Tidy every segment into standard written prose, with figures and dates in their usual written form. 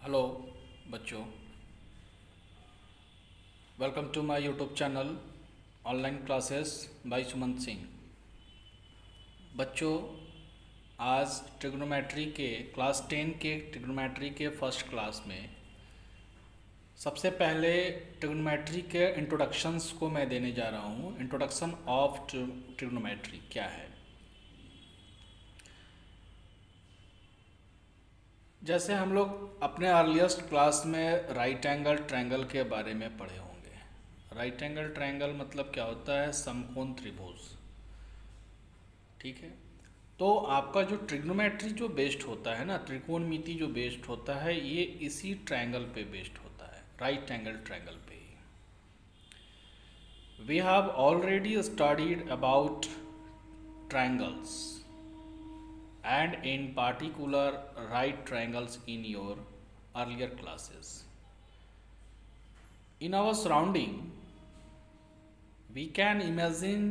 Hello बच्चों, welcome to my YouTube channel online classes by Sumant Singh. बच्चों, आज ट्रिग्नोमेट्री के क्लास 10 के ट्रिग्नोमेट्री के फर्स्ट क्लास में सबसे पहले ट्रिग्नोमेट्री के इंट्रोडक्शंस को मैं देने जा रहा हूँ। इंट्रोडक्शन ऑफ ट्रिग्नोमेट्री क्या है। जैसे हम लोग अपने अर्लीस्ट क्लास में राइट एंगल ट्रायंगल के बारे में पढ़े होंगे। राइट एंगल ट्रायंगल मतलब क्या होता है? समकोण त्रिभुज। ठीक है, तो आपका जो ट्रिग्नोमेट्री जो बेस्ड होता है ना, त्रिकोणमिति जो बेस्ड होता है, ये इसी ट्रायंगल पे बेस्ड होता है, राइट एंगल ट्रायंगल पे ही। We have already studied about triangles and in particular right triangles in your earlier classes. In our surrounding, we can imagine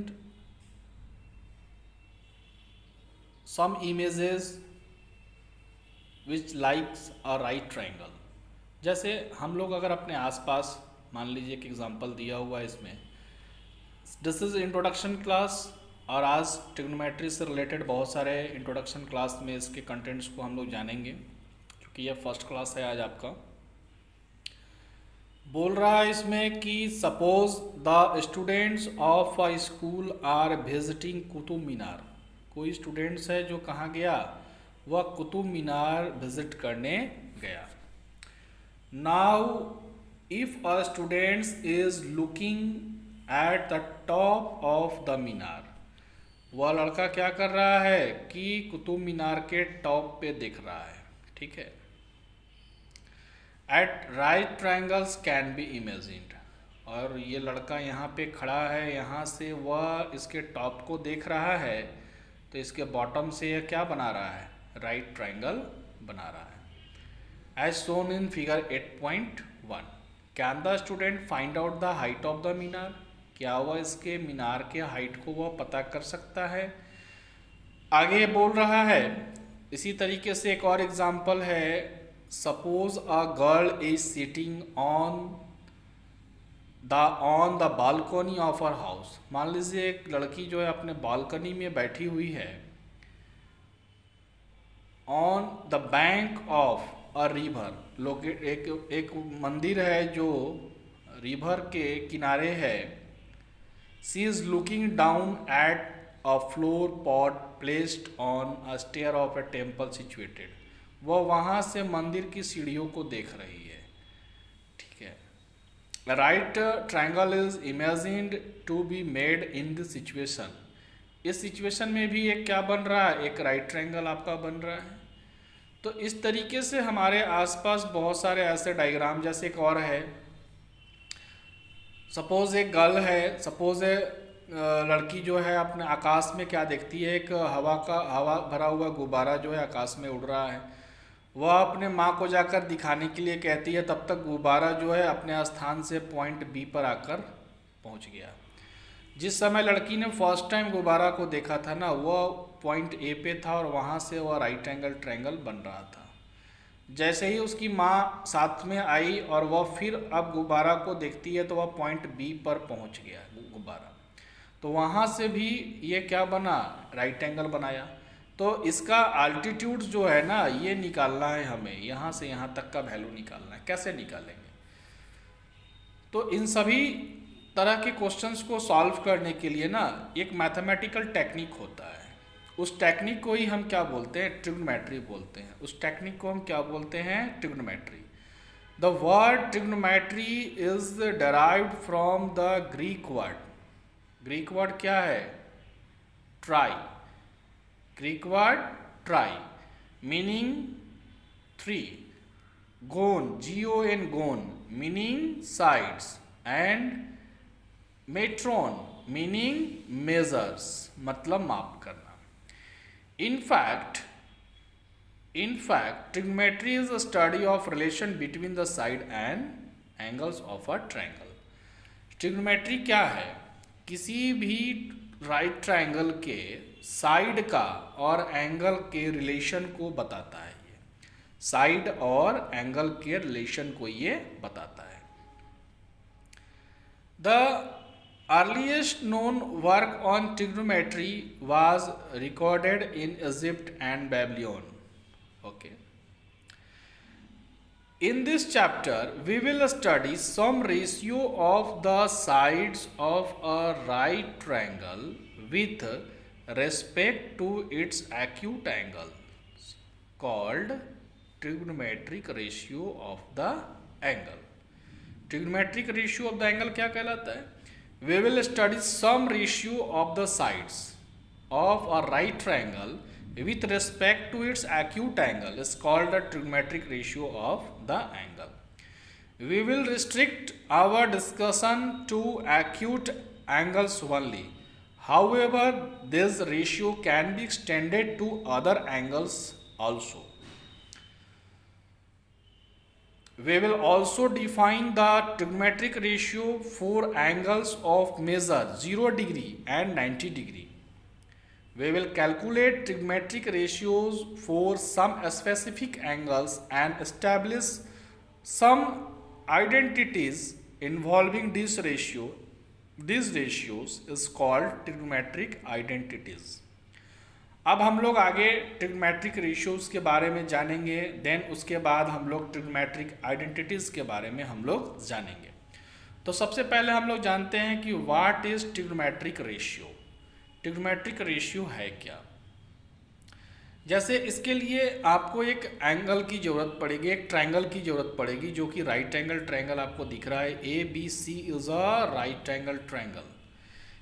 some images which likes a right triangle. जैसे हम लोग अगर अपने आसपास, मान लीजिए एक एग्जांपल दिया हुआ है इसमें, दिस इज इंट्रोडक्शन क्लास, और आज ट्रिग्नोमेट्री से रिलेटेड बहुत सारे इंट्रोडक्शन क्लास में इसके कंटेंट्स को हम लोग जानेंगे, क्योंकि यह फर्स्ट क्लास है आज आपका। बोल रहा है इसमें कि suppose the students of a school are visiting Qutub Minar. कोई स्टूडेंट्स है जो कहाँ गया? वह कुतुब मीनार विजिट करने गया। Now if a students is looking at the top of the Minar, वह लड़का क्या कर रहा है कि कुतुब मीनार के टॉप पे दिख रहा है। ठीक है, at right triangles can be imagined, और ये लड़का यहाँ पे खड़ा है, यहाँ से वह इसके टॉप को देख रहा है, तो इसके बॉटम से यह क्या बना रहा है? राइट ट्रायंगल बना रहा है, as shown in figure 8.1। Can the student find out the height of the Minar? क्या वह इसके मीनार के हाइट को वह पता कर सकता है? आगे बोल रहा है, इसी तरीके से एक और एग्जाम्पल है, suppose a girl is sitting on the balcony of her house. मान लीजिए एक लड़की जो है अपने बालकनी में बैठी हुई है, on the bank of a river. Locate एक मंदिर है जो रिवर के किनारे है। She is looking down at a flower pot placed on a stair of a temple situated. वह वहाँ से मंदिर की सीढ़ियों को देख रही है। ठीक है, right triangle is imagined to be made in this situation. इस सिचुएशन में भी एक क्या बन रहा है? एक राइट ट्रायंगल आपका बन रहा है। तो इस तरीके से हमारे आसपास बहुत सारे ऐसे डायग्राम, जैसे एक और है, सपोज एक गर्ल है, सपोज लड़की जो है अपने आकाश में क्या देखती है? एक हवा भरा हुआ गुब्बारा जो है आकाश में उड़ रहा है। वह अपने माँ को जाकर दिखाने के लिए कहती है, तब तक गुब्बारा जो है अपने स्थान से पॉइंट बी पर आकर पहुँच गया। जिस समय लड़की ने फर्स्ट टाइम गुब्बारा को देखा था ना, वह पॉइंट ए पे था और वहाँ से वह राइट एंगल ट्रायंगल बन रहा था। जैसे ही उसकी माँ साथ में आई और वह फिर अब गुब्बारा को देखती है, तो वह पॉइंट बी पर पहुंच गया गुब्बारा, तो वहाँ से भी ये क्या बना? राइट एंगल बनाया। तो इसका अल्टीट्यूड जो है ना, ये निकालना है हमें, यहाँ से यहाँ तक का वैल्यू निकालना है। कैसे निकालेंगे? तो इन सभी तरह के क्वेश्चंस को सॉल्व करने के लिए ना एक मैथमेटिकल टेक्निक होता है। उस टेक्निक को ही हम क्या बोलते हैं? ट्रिग्नोमेट्री बोलते हैं। उस टेक्निक को हम क्या बोलते हैं? Trigonometry. The word trigonometry is derived from the Greek word. Greek word क्या है? Tri. Greek word tri, meaning three, gon, GON, gon, meaning sides, and metron, meaning measures, मतलब माप करना। In fact, trigonometry is a study of relation between the side and angles of a triangle. Trigonometry क्या है? किसी भी right triangle के side का और एंगल के रिलेशन को बताता है। ये साइड और एंगल के रिलेशन को ये बताता है। The earliest known work on trigonometry was recorded in Egypt and Babylon. Okay, in this chapter we will study some ratio of the sides of a right triangle with respect to its acute angles called trigonometric ratio of the angle. Trigonometric ratio of the angle क्या कहलाता है? We will study some ratio of the sides of a right triangle with respect to its acute angle is called the trigonometric ratio of the angle. We will restrict our discussion to acute angles only. However, this ratio can be extended to other angles also. We will also define the trigonometric ratio for angles of measure 0 degree and 90 degree. We will calculate trigonometric ratios for some specific angles and establish some identities involving this ratio. These ratios is called trigonometric identities. अब हम लोग आगे trigonometric ratios के बारे में जानेंगे, then उसके बाद हम लोग ट्रिग्नोमेट्रिक आइडेंटिटीज़ के बारे में हम लोग जानेंगे। तो सबसे पहले हम लोग जानते हैं कि what is trigonometric ratio. Trigonometric ratio है क्या? जैसे इसके लिए आपको एक एंगल की ज़रूरत पड़ेगी, एक ट्रायंगल की ज़रूरत पड़ेगी जो कि राइट एंगल ट्रायंगल आपको दिख रहा है। ABC is a right angle triangle.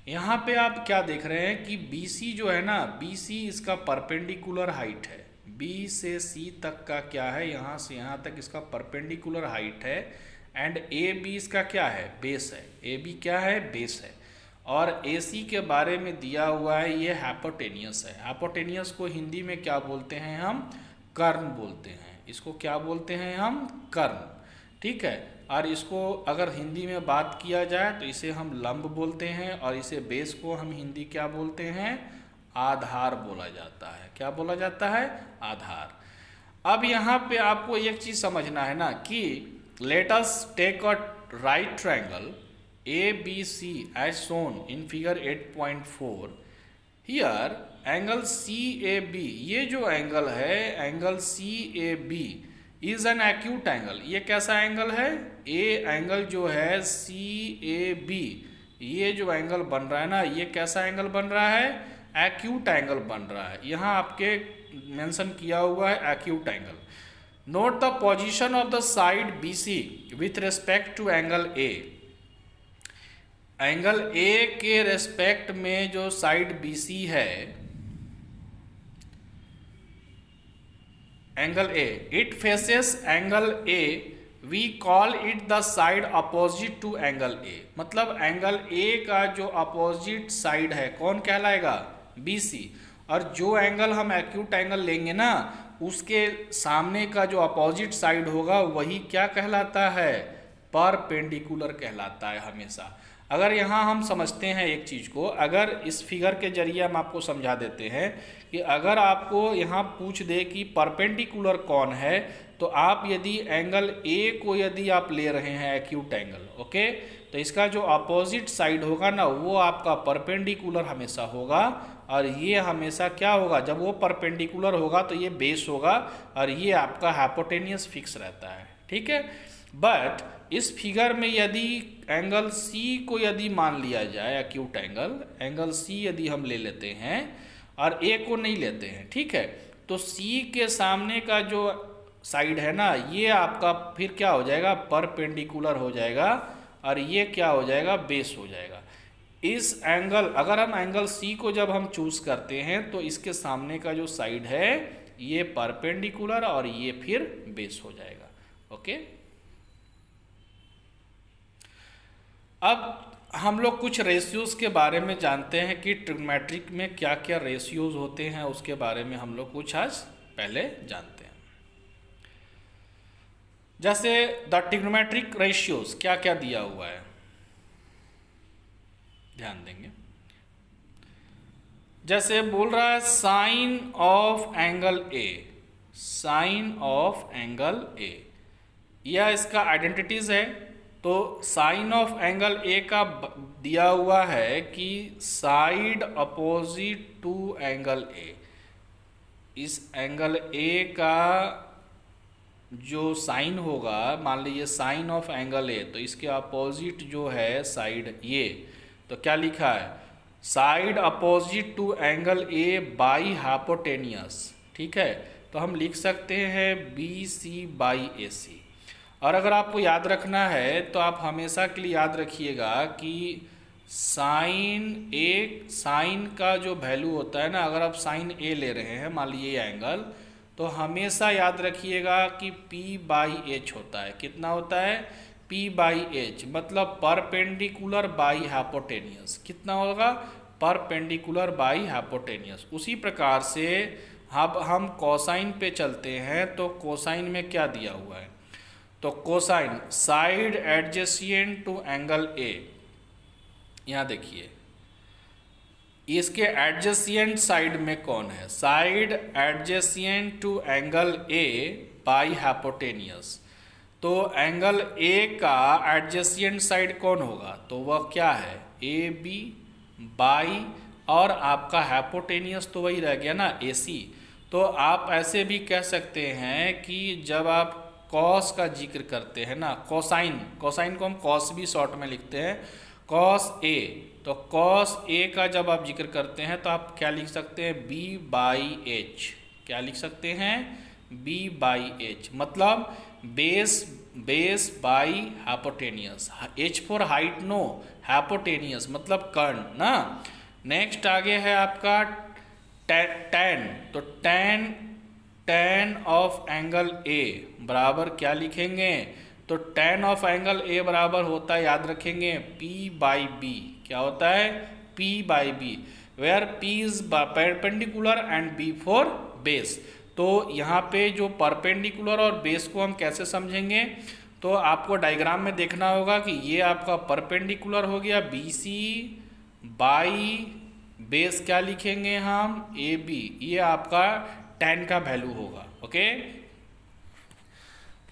यहाँ पे आप क्या देख रहे हैं कि BC जो है ना, BC इसका परपेंडिकुलर हाइट है। B से C तक का क्या है, यहाँ से यहाँ तक इसका परपेंडिकुलर हाइट है। एंड AB इसका क्या है, बेस है। AB क्या है, बेस है। और AC के बारे में दिया हुआ है, ये हाइपोटेनियस है। हाइपोटेनियस को हिंदी में क्या बोलते हैं हम, कर्ण बोलते हैं। इसको क्या बोलते हैं हम, कर्ण, ठीक है। और इसको अगर हिंदी में बात किया जाए तो इसे हम लंब बोलते हैं, और इसे बेस को हम हिंदी क्या बोलते हैं, आधार बोला जाता है। क्या बोला जाता है, आधार। अब यहाँ पे आपको एक चीज़ समझना है ना कि let us take a right triangle ABC as shown in figure 8.4. Here angle CAB, ये जो एंगल है angle CAB is an acute angle. ये कैसा एंगल है, ए एंगल जो है CAB, ये जो एंगल बन रहा है ना, ये कैसा एंगल बन रहा है, एक्यूट एंगल बन रहा है। यहाँ आपके मेंशन किया हुआ है acute angle. Note the position of the side BC with respect to angle A। Angle A के रेस्पेक्ट में जो साइड BC है, angle A, it faces angle A, we call it the side opposite to angle A। मतलब angle A का जो opposite side है कौन कहलाएगा, BC। और जो एंगल हम एक्यूट एंगल लेंगे ना, उसके सामने का जो अपोजिट साइड होगा वही क्या कहलाता है, परपेंडिकुलर कहलाता है हमेशा। अगर यहाँ हम समझते हैं एक चीज़ को, अगर इस फिगर के जरिए हम आपको समझा देते हैं कि अगर आपको यहाँ पूछ दे कि परपेंडिकुलर कौन है, तो आप यदि एंगल A को यदि आप ले रहे हैं एक्यूट एंगल, ओके, तो इसका जो अपोजिट साइड होगा ना वो आपका परपेंडिकुलर हमेशा होगा। और ये हमेशा क्या होगा, जब वो परपेंडिकुलर होगा तो ये बेस होगा और ये आपका हाइपोटेनियस फिक्स रहता है, ठीक है। बट इस फिगर में यदि एंगल C को यदि मान लिया जाए एक्यूट एंगल, एंगल C यदि हम ले लेते हैं और A को नहीं लेते हैं, ठीक है, तो C के सामने का जो साइड है ना, ये आपका फिर क्या हो जाएगा, परपेंडिकुलर हो जाएगा और ये क्या हो जाएगा, बेस हो जाएगा। इस एंगल, अगर हम एंगल C को जब हम चूज करते हैं तो इसके सामने का जो साइड है ये परपेंडिकुलर और ये फिर बेस हो जाएगा, ओके। अब हम लोग कुछ रेशियोज के बारे में जानते हैं कि ट्रिग्नोमेट्रिक में क्या क्या रेशियोज होते हैं, उसके बारे में हम लोग कुछ आज पहले जानते हैं। जैसे द ट्रिग्नोमेट्रिक रेशियोज क्या क्या दिया हुआ है, ध्यान देंगे। जैसे बोल रहा है sine of angle A, sine of angle A, यह इसका आइडेंटिटीज है। तो साइन ऑफ एंगल ए का दिया हुआ है कि side opposite to angle A, इस एंगल ए का जो साइन होगा, मान लीजिए साइन ऑफ एंगल ए, तो इसके अपोजिट जो है साइड ये, तो क्या लिखा है, side opposite to angle A by hypotenuse. ठीक है, तो हम लिख सकते हैं B C by A C. और अगर आपको याद रखना है तो आप हमेशा के लिए याद रखिएगा कि साइन का जो वैल्यू होता है ना, अगर आप साइन ए ले रहे हैं मान लीजिए एंगल, तो हमेशा याद रखिएगा कि P बाई एच होता है। कितना होता है, P बाई एच, मतलब परपेंडिकुलर बाई हाइपोटेनियस। कितना होगा, परपेंडिकुलर बाई हाइपोटेनियस। उसी प्रकार से अब हम कोसाइन पे चलते हैं, तो कोसाइन में क्या दिया हुआ है, तो cosine side adjacent to angle A, यहाँ देखिए इसके एडजेसेंट साइड में कौन है, side adjacent to angle A by hypotenuse. तो एंगल ए का एडजेसेंट साइड कौन होगा, तो वह क्या है, ए बी बाई, और आपका हाइपोटेनियस तो वही रह गया ना, ए सी। तो आप ऐसे भी कह सकते हैं कि जब आप कॉस का जिक्र करते हैं ना, कोसाइन को हम कॉस भी शॉर्ट में लिखते हैं, कॉस ए, तो कॉस ए का जब आप जिक्र करते हैं तो आप क्या लिख सकते हैं, बी बाई एच। क्या लिख सकते हैं, बी बाई एच, मतलब base by hypotenuse. H for height no, hypotenuse मतलब कर्ण ना। नेक्स्ट आगे है आपका टैन, तो टैन ऑफ एंगल ए बराबर क्या लिखेंगे, तो टैन ऑफ एंगल ए बराबर होता है, याद रखेंगे, P बाई बी। क्या होता है, P by B, where P is perpendicular and B for base. तो यहाँ पे जो परपेंडिकुलर और बेस को हम कैसे समझेंगे, तो आपको डायग्राम में देखना होगा कि ये आपका परपेंडिकुलर हो गया BC बाई बेस, क्या लिखेंगे हम, AB, ये आपका टैन का वैल्यू होगा। ओके,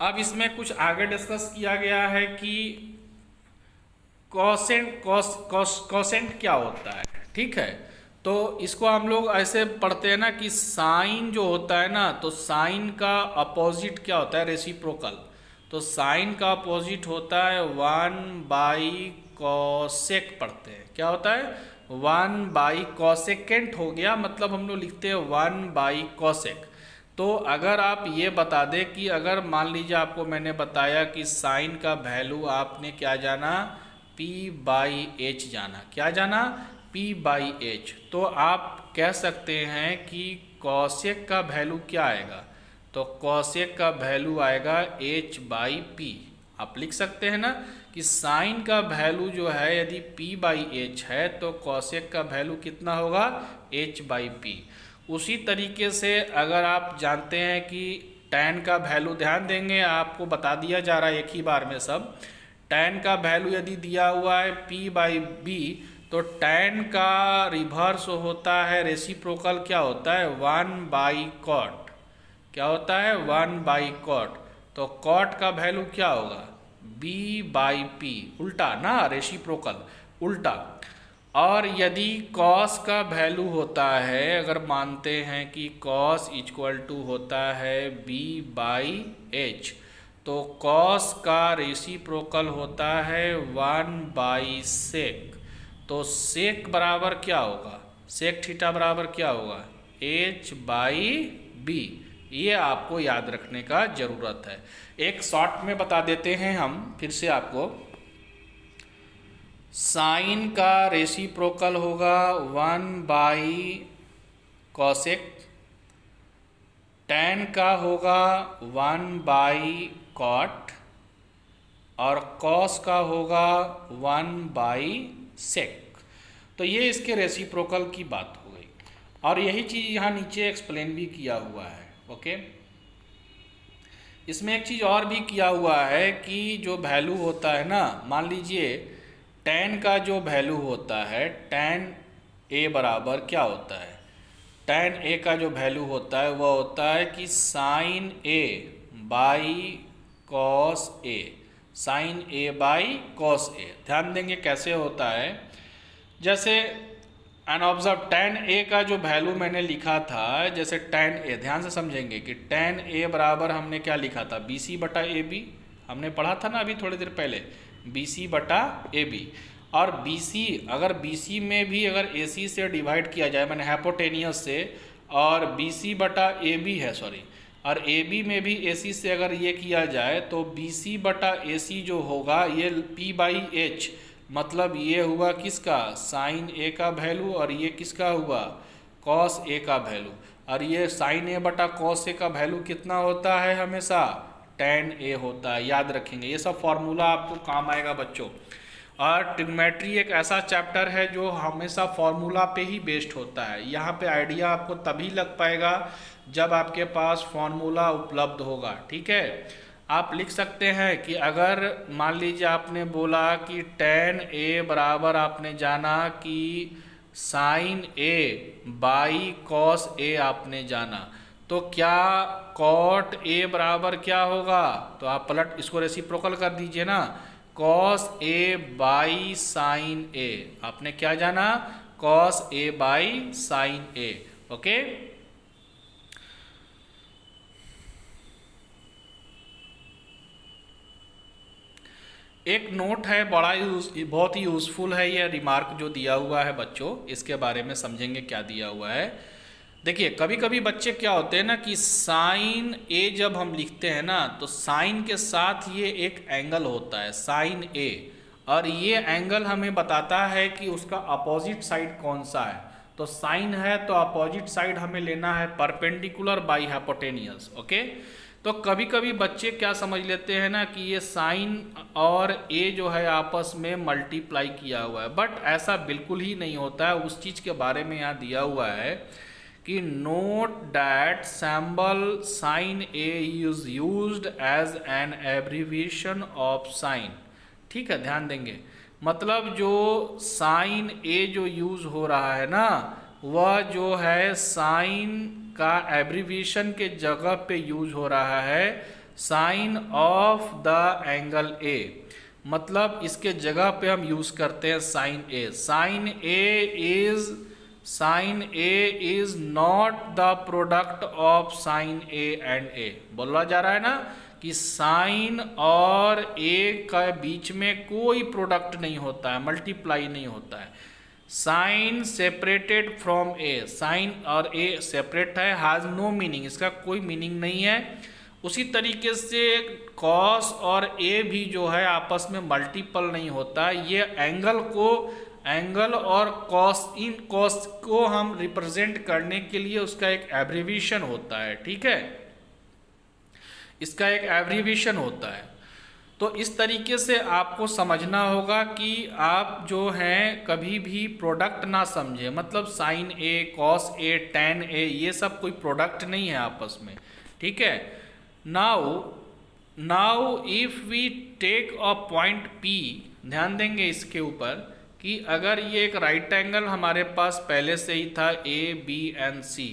अब इसमें कुछ आगे डिस्कस किया गया है कि कोसेंट क्या होता है। ठीक है, तो इसको हम लोग ऐसे पढ़ते हैं ना कि साइन जो होता है ना, तो साइन का अपोजिट क्या होता है, रेसिप्रोकल। तो साइन का अपोजिट होता है 1 बाई कोसेक, पढ़ते हैं क्या होता है, 1 बाई कोसेकेंट हो गया, मतलब हम लोग लिखते हैं 1 बाई कोसेक। तो अगर आप ये बता दें कि अगर मान लीजिए आपको मैंने बताया कि साइन का वैल्यू आपने क्या जाना, P बाई एच जाना, क्या जाना, P बाई एच, तो आप कह सकते हैं कि कॉसेक का वैल्यू क्या आएगा, तो कॉसेक का वैल्यू आएगा H बाई पी। आप लिख सकते हैं ना कि साइन का वैल्यू जो है यदि P बाई एच है, तो कॉसेक का वैल्यू कितना होगा, H बाई पी। उसी तरीके से अगर आप जानते हैं कि टैन का वैल्यू, ध्यान देंगे आपको बता दिया जा रहा है एक ही बार में सब, टैन का वैल्यू यदि दिया हुआ है P बाई बी, तो टैन का रिवर्स होता है, रेसिप्रोकल क्या होता है, 1 बाई कॉट। क्या होता है, 1 बाई कॉट, तो कॉट का वैल्यू क्या होगा, B बाई पी, उल्टा ना, रेसिप्रोकल उल्टा। और यदि कॉस का वैल्यू होता है, अगर मानते हैं कि कॉस इक्वल टू होता है B बाई एच, तो कॉस का रेसिप्रोकल होता है 1 बाई सेक। तो सेक बराबर क्या होगा, सेक थीटा बराबर क्या होगा, H बाई बी। ये आपको याद रखने का ज़रूरत है। एक शॉर्ट में बता देते हैं हम फिर से आपको, साइन का रेसिप्रोकल होगा 1 बाई कॉसेक, टैन का होगा 1 बाई कॉट, और कॉस का होगा 1 बाई सेक। तो ये इसके रेसिप्रोकल की बात हो गई, और यही चीज़ यहाँ नीचे एक्सप्लेन भी किया हुआ है। ओके, इसमें एक चीज़ और भी किया हुआ है कि जो वैल्यू होता है ना, मान लीजिए टैन का जो वैल्यू होता है, टैन ए बराबर क्या होता है, tan ए का जो वैल्यू होता है वह होता है कि sine A by cos A, sine A by cos A. ध्यान देंगे कैसे होता है, जैसे एन ऑब्जर्व tan ए का जो वैल्यू मैंने लिखा था, जैसे tan ए, ध्यान से समझेंगे कि tan ए बराबर हमने क्या लिखा था, बी सी बटा ए बी, हमने पढ़ा था ना अभी थोड़ी देर पहले, बी सी बटा ए बी। और बी सी, अगर बी सी में भी अगर ए सी से डिवाइड किया जाए, मैंने हाइपोटेनियस से, और बी सी बटा ए बी है सॉरी, और ए बी में भी ए सी से अगर ये किया जाए तो बी सी बटा ए सी जो होगा ये पी बाई एच, मतलब ये हुआ किसका, साइन ए का वैल्यू, और ये किसका हुआ, कॉस ए का वैल्यू। और ये साइन ए बटा कॉस ए का वैल्यू कितना होता है, हमेशा tan ए होता है। याद रखेंगे, ये सब फॉर्मूला आपको काम आएगा बच्चों। और ट्रिग्नोमेट्री एक ऐसा चैप्टर है जो हमेशा फॉर्मूला पे ही बेस्ड होता है। यहाँ पे आइडिया आपको तभी लग पाएगा जब आपके पास फॉर्मूला उपलब्ध होगा। ठीक है, आप लिख सकते हैं कि अगर मान लीजिए आपने बोला कि tan ए बराबर आपने जाना कि साइन ए बाई कॉस ए आपने जाना, तो क्या कॉट ए बराबर क्या होगा, तो आप पलट इसको रेसिप्रोकल कर दीजिए ना, कॉस ए बाई साइन ए, आपने क्या जाना, cos A by sine A. Okay, एक नोट है बड़ा बहुत ही यूज़फुल है, ये रिमार्क जो दिया हुआ है बच्चों, इसके बारे में समझेंगे क्या दिया हुआ है। देखिए कभी कभी बच्चे क्या होते हैं ना कि साइन ए जब हम लिखते हैं ना, तो साइन के साथ ये एक एंगल होता है साइन ए, और ये एंगल हमें बताता है कि उसका अपोजिट साइड कौन सा है। तो साइन है तो अपोजिट साइड हमें लेना है परपेंडिकुलर बाई हाइपोटेनियस। ओके, तो कभी कभी बच्चे क्या समझ लेते हैं ना कि ये साइन और ए जो है आपस में मल्टीप्लाई किया हुआ है, बट ऐसा बिल्कुल ही नहीं होता है। उस चीज़ के बारे में यहाँ दिया हुआ है कि note that symbol sine A is used as an abbreviation of sine. ठीक है, ध्यान देंगे, मतलब जो साइन ए जो यूज हो रहा है ना, वह जो है साइन का एब्रीविएशन के जगह पे यूज हो रहा है sine of the angle A, मतलब इसके जगह पे हम यूज करते हैं sine A. Sine A is not the product of sine A and A. बोला जा रहा है ना कि साइन और ए के बीच में कोई प्रोडक्ट नहीं होता है, मल्टीप्लाई नहीं होता है। Sine separated from A, sine और ए सेपरेट है, हैज नो मीनिंग, इसका कोई मीनिंग नहीं है। उसी तरीके से कॉस और ए भी जो है आपस में मल्टीपल नहीं होता है। ये एंगल और कॉस, इन कॉस को हम रिप्रेजेंट करने के लिए उसका एक एब्रीविएशन होता है। ठीक है, इसका एक एब्रीविएशन होता है। तो इस तरीके से आपको समझना होगा कि आप जो हैं कभी भी प्रोडक्ट ना समझे, मतलब sign A, cos A, tan A, ये सब कोई प्रोडक्ट नहीं है आपस में। ठीक है, now if we take a point P, ध्यान देंगे इसके ऊपर कि अगर ये एक राइट एंगल हमारे पास पहले से ही था A B and C,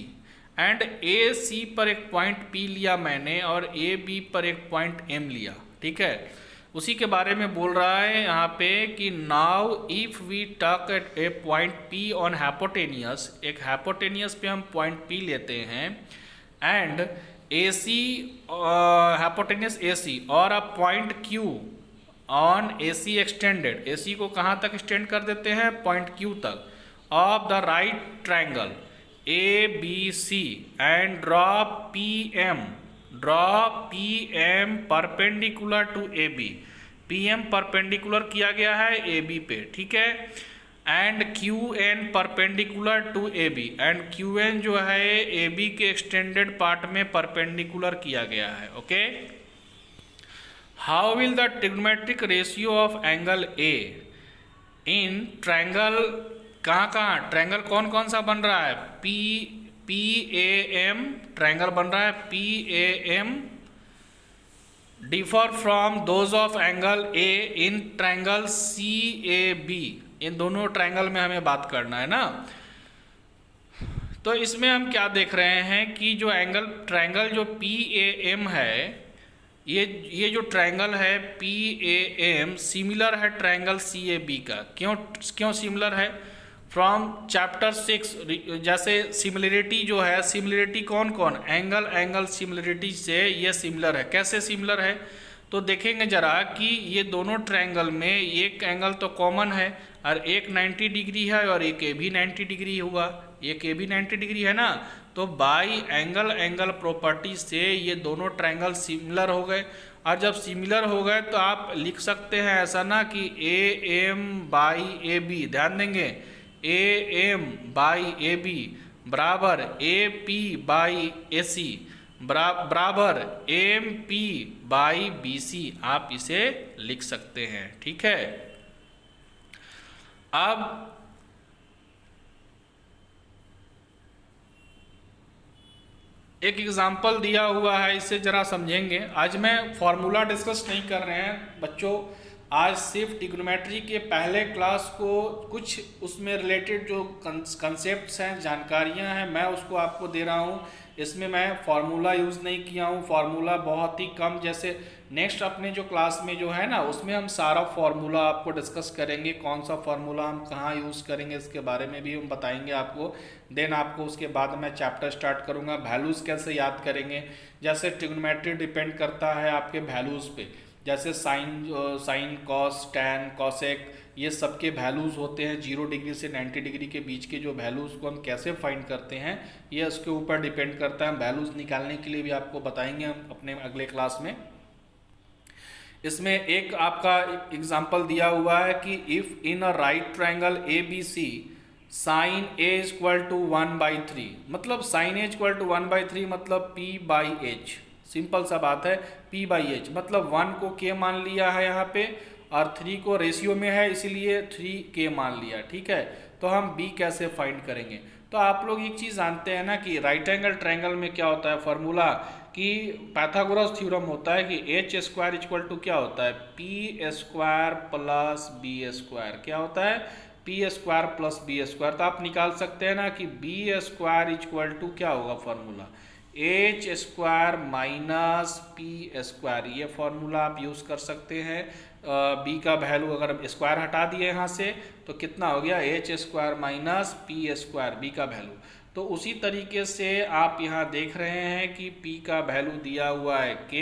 and A C पर एक पॉइंट पी लिया मैंने और ए बी पर एक पॉइंट एम लिया। ठीक है, उसी के बारे में बोल रहा है यहाँ पे कि now if we talk at a point P on hypotenuse, एक हाइपोटेनियस पे हम पॉइंट पी लेते हैं, and A C hypotenuse A C और a point Q on A C extended, A C को कहाँ तक एक्सटेंड कर देते हैं, पॉइंट क्यू तक, of the right triangle A B C, and draw P M perpendicular to A B, P M perpendicular किया गया है ए बी पे। ठीक है, and Q N perpendicular to A B, and Q N जो है A B के extended part में परपेंडिकुलर किया गया है। Okay, how will the trigonometric ratio of angle A in triangle, कहाँ ट्रायंगल कौन कौन सा बन रहा है, पी ए एम ट्रायंगल बन रहा है, P A M differ from those of angle A in triangle C A B. इन दोनों ट्रायंगल में हमें बात करना है ना। तो इसमें हम क्या देख रहे हैं कि जो ट्रायंगल जो PAM है, ये जो ट्रायंगल है PAM सिमिलर है ट्रायंगल CAB का। क्यों सिमिलर है? फ्रॉम चैप्टर 6 जैसे सिमिलरिटी जो है, सिमिलरिटी कौन कौन, एंगल सिमिलरिटी से ये सिमिलर है। कैसे सिमिलर है? तो देखेंगे जरा कि ये दोनों ट्रायंगल में एक एंगल तो कॉमन है और एक 90 डिग्री है और एक ये भी 90 डिग्री हुआ, एक ये भी 90 डिग्री है ना। तो बाई एंगल प्रॉपर्टी से ये दोनों ट्रायंगल सिमिलर हो गए। और जब सिमिलर हो गए तो आप लिख सकते हैं ऐसा ना कि AM बाई AB, ध्यान देंगे AM बाई AB बराबर AP बाई AC बराबर MP बाई BC, आप इसे लिख सकते हैं। ठीक है, अब एक एग्जाम्पल दिया हुआ है, इसे जरा समझेंगे। आज मैं फॉर्मूला डिस्कस नहीं कर रहे हैं बच्चों, आज सिर्फ ट्रिग्नोमेट्री के पहले क्लास को कुछ उसमें रिलेटेड जो कंसेप्ट्स हैं, जानकारियां हैं, मैं उसको आपको दे रहा हूं। इसमें मैं फार्मूला यूज़ नहीं किया हूं, फार्मूला बहुत ही कम। जैसे नेक्स्ट अपने जो क्लास में जो है ना, उसमें हम सारा फार्मूला आपको डिस्कस करेंगे, कौन सा फार्मूला हम कहाँ यूज़ करेंगे इसके बारे में भी हम बताएंगे आपको। देन आपको उसके बाद मैं चैप्टर स्टार्ट करूँगा, वैल्यूज़ कैसे याद करेंगे। जैसे ट्रिग्नोमेट्री डिपेंड करता है आपके वैल्यूज़ पे, जैसे साइन कॉस टैन कॉसेक, ये सब के वैल्यूज़ होते हैं। 0 डिग्री से 90 डिग्री के बीच के जो वैल्यूज़ को हम कैसे फाइंड करते हैं, ये उसके ऊपर डिपेंड करता है। वैल्यूज़ निकालने के लिए भी आपको बताएंगे हम अपने अगले क्लास में। इसमें एक आपका एग्जाम्पल दिया हुआ है कि if in a right triangle ABC sine A equal to 1/3, मतलब साइन A इक्वल टू 1/3 मतलब P/H। सिंपल सा बात है, P/H मतलब 1 को K मान लिया है यहाँ पे और 3 को रेशियो में है, इसीलिए 3K मान लिया। ठीक है, तो हम B कैसे फाइंड करेंगे? तो आप लोग एक चीज़ जानते हैं ना कि राइट एंगल ट्रायंगल में क्या होता है फॉर्मूला, कि पाइथागोरस थ्योरम होता है कि H² इक्वल टू क्या होता है, P² प्लस B²। क्या होता है? P² plus B²। तो आप निकाल सकते हैं ना कि B² इक्वल टू क्या होगा फॉर्मूला, H² माइनस P²। ये फॉर्मूला आप यूज़ कर सकते हैं। B का वैल्यू अगर स्क्वायर हटा दिए यहाँ से तो कितना हो गया, H² माइनस P², B का वैल्यू। तो उसी तरीके से आप यहाँ देख रहे हैं कि P का वैल्यू दिया हुआ है K,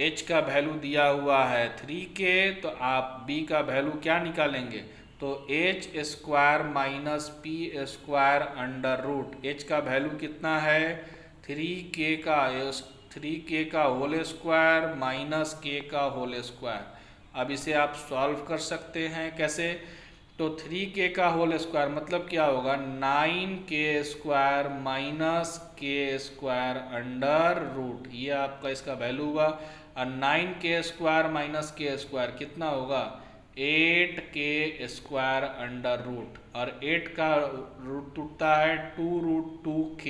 H का वैल्यू दिया हुआ है 3K, तो आप B का वैल्यू क्या निकालेंगे, तो H² minus P² under root. H का वैल्यू कितना है, 3K का होल स्क्वायर माइनस K का होल स्क्वायर। अब इसे आप सॉल्व कर सकते हैं कैसे, तो 3K का होल स्क्वायर मतलब क्या होगा, 9K² minus K² under root. ये आपका इसका वैल्यू हुआ। और 9K² माइनस K² कितना होगा, 8K² अंडर रूट। और 8 का रूट टूटता है 2√2K,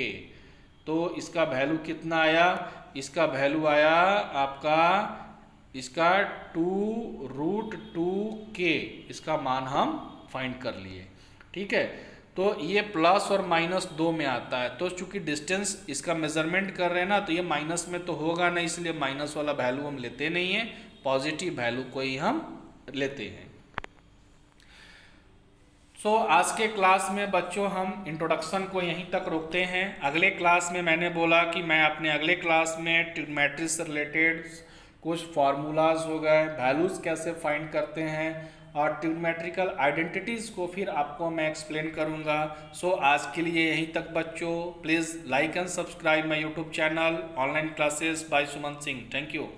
तो इसका वैल्यू कितना आया, इसका वैल्यू आया आपका इसका 2√2K, इसका मान हम फाइंड कर लिए। ठीक है, तो ये प्लस और माइनस 2 में आता है, तो चूंकि डिस्टेंस इसका मेजरमेंट कर रहे हैं ना, तो ये माइनस में तो होगा नहीं, इसलिए माइनस वाला वैल्यू हम लेते नहीं है, पॉजिटिव वैल्यू को ही हम लेते हैं। सो आज के क्लास में बच्चों हम इंट्रोडक्शन को यहीं तक रोकते हैं। अगले क्लास में मैंने बोला कि मैं अपने अगले क्लास में ट्रिग्नोमेट्री से रिलेटेड कुछ फार्मूलाज हो गए, वैल्यूज़ कैसे फाइंड करते हैं और ट्रिग्नोमेट्रिकल आइडेंटिटीज़ को फिर आपको मैं एक्सप्लेन करूंगा। सो आज के लिए यहीं तक बच्चों, please like and subscribe my YouTube channel online classes bye Suman Singh. Thank you.